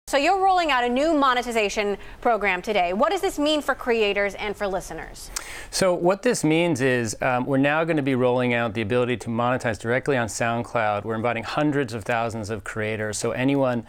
So you're rolling out a new monetization program today. What does this mean for creators and for listeners? So what this means is we're now going to be rolling out the ability to monetize directly on SoundCloud. We're inviting hundreds of thousands of creators, so anyone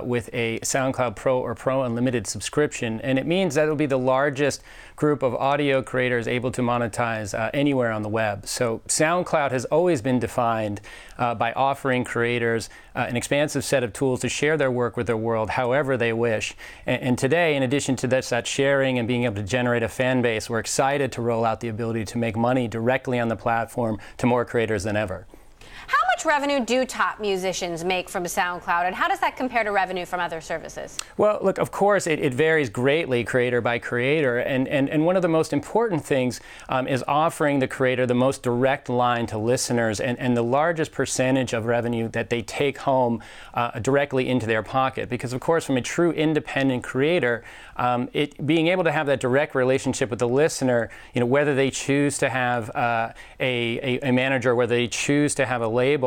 with a SoundCloud Pro or Pro Unlimited subscription. And it means that it'll be the largest group of audio creators able to monetize anywhere on the web. So SoundCloud has always been defined by offering creators an expansive set of tools to share their work with their world however they wish. And today, in addition to that sharing and being able to generate a fan base, we're excited to roll out the ability to make money directly on the platform to more creators than ever. How much revenue do top musicians make from SoundCloud, and how does that compare to revenue from other services? Well, look, of course, it varies greatly creator by creator, and one of the most important things is offering the creator the most direct line to listeners and the largest percentage of revenue that they take home directly into their pocket. Because, of course, from a true independent creator, being able to have that direct relationship with the listener, whether they choose to have a manager, whether they choose to have a label,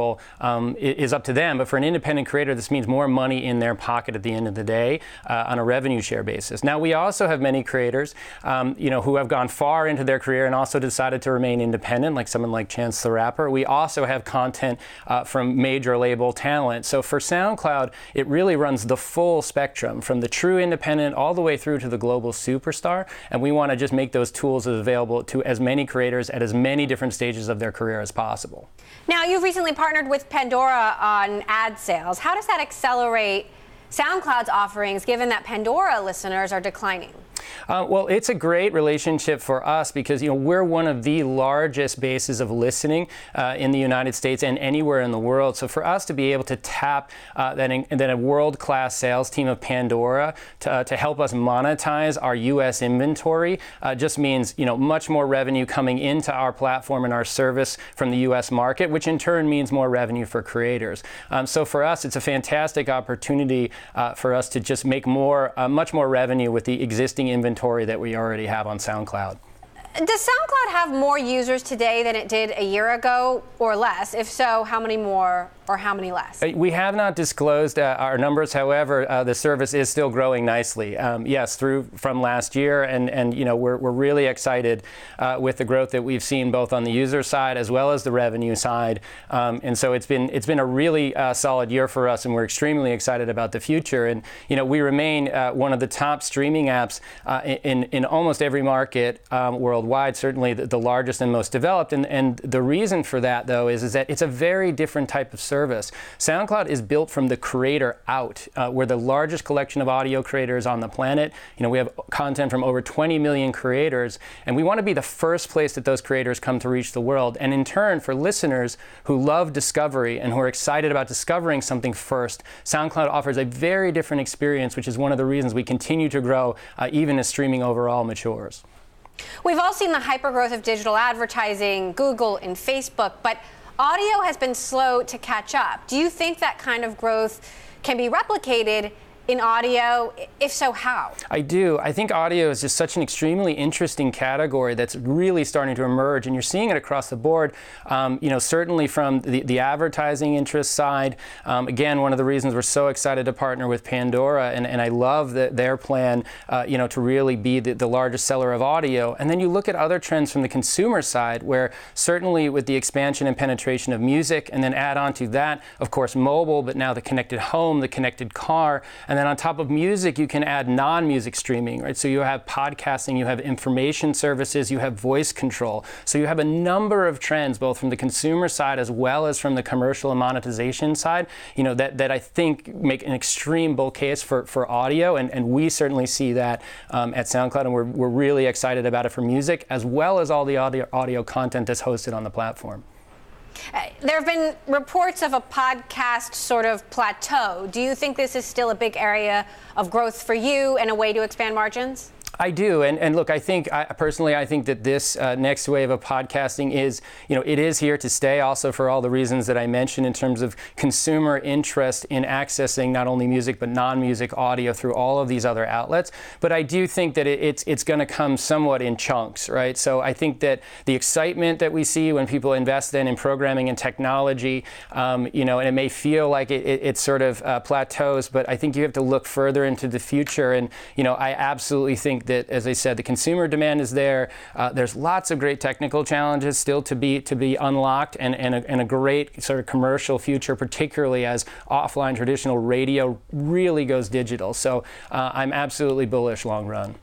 is up to them. But for an independent creator, this means more money in their pocket at the end of the day on a revenue share basis. Now, we also have many creators, who have gone far into their career and also decided to remain independent, like someone like Chance the Rapper. We also have content from major label talent. So for SoundCloud, it really runs the full spectrum, from the true independent all the way through to the global superstar. And we want to just make those tools available to as many creators at as many different stages of their career as possible. Now, you've recently partnered with Pandora on ad sales. How does that accelerate SoundCloud's offerings, given that Pandora listeners are declining? Well, it's a great relationship for us because we're one of the largest bases of listening in the United States and anywhere in the world. So for us to be able to tap that a world-class sales team of Pandora to help us monetize our U.S. inventory just means much more revenue coming into our platform and our service from the U.S. market, which in turn means more revenue for creators. So for us, it's a fantastic opportunity for us to just make much more revenue with the existing inventory that we already have on SoundCloud. Does SoundCloud have more users today than it did a year ago or less? If so, how many more or how many less? We have not disclosed our numbers. However, the service is still growing nicely. Yes, from last year, and we're really excited with the growth that we've seen both on the user side as well as the revenue side. And so it's been a really solid year for us, and we're extremely excited about the future. And we remain one of the top streaming apps in almost every market worldwide, certainly the largest and most developed. And the reason for that, though, is that it's a very different type of service. SoundCloud is built from the creator out. We're the largest collection of audio creators on the planet. We have content from over 20 million creators, and we want to be the first place that those creators come to reach the world. And in turn, for listeners who love discovery and who are excited about discovering something first, SoundCloud offers a very different experience, which is one of the reasons we continue to grow even as streaming overall matures. We've all seen the hypergrowth of digital advertising, Google and Facebook, but audio has been slow to catch up. Do you think that kind of growth can be replicated in audio? If so, how? I do. I think audio is just such an extremely interesting category that's really starting to emerge, and you're seeing it across the board. Certainly from the advertising interest side. Again, one of the reasons we're so excited to partner with Pandora, and I love their plan, to really be the largest seller of audio. And then you look at other trends from the consumer side, where certainly with the expansion and penetration of music, and then add on to that, of course, mobile, but now the connected home, the connected car, and then on top of music, you can add non-music streaming, right? So you have podcasting, you have information services, you have voice control. So you have a number of trends, both from the consumer side as well as from the commercial and monetization side, that I think make an extreme bull case for audio, and we certainly see that at SoundCloud, and we're really excited about it for music, as well as all the audio content that's hosted on the platform. There have been reports of a podcast sort of plateau. Do you think this is still a big area of growth for you and a way to expand margins? I do, and look, personally, I think that this next wave of podcasting is, it is here to stay. Also, for all the reasons that I mentioned in terms of consumer interest in accessing not only music but non-music audio through all of these other outlets. But I do think that it's going to come somewhat in chunks, right? So I think that the excitement that we see when people invest in programming and technology, and it may feel like it sort of plateaus, but I think you have to look further into the future. And I absolutely think that, as I said, the consumer demand is there. There's lots of great technical challenges still to be unlocked, and a great sort of commercial future, particularly as offline traditional radio really goes digital. So I'm absolutely bullish long run.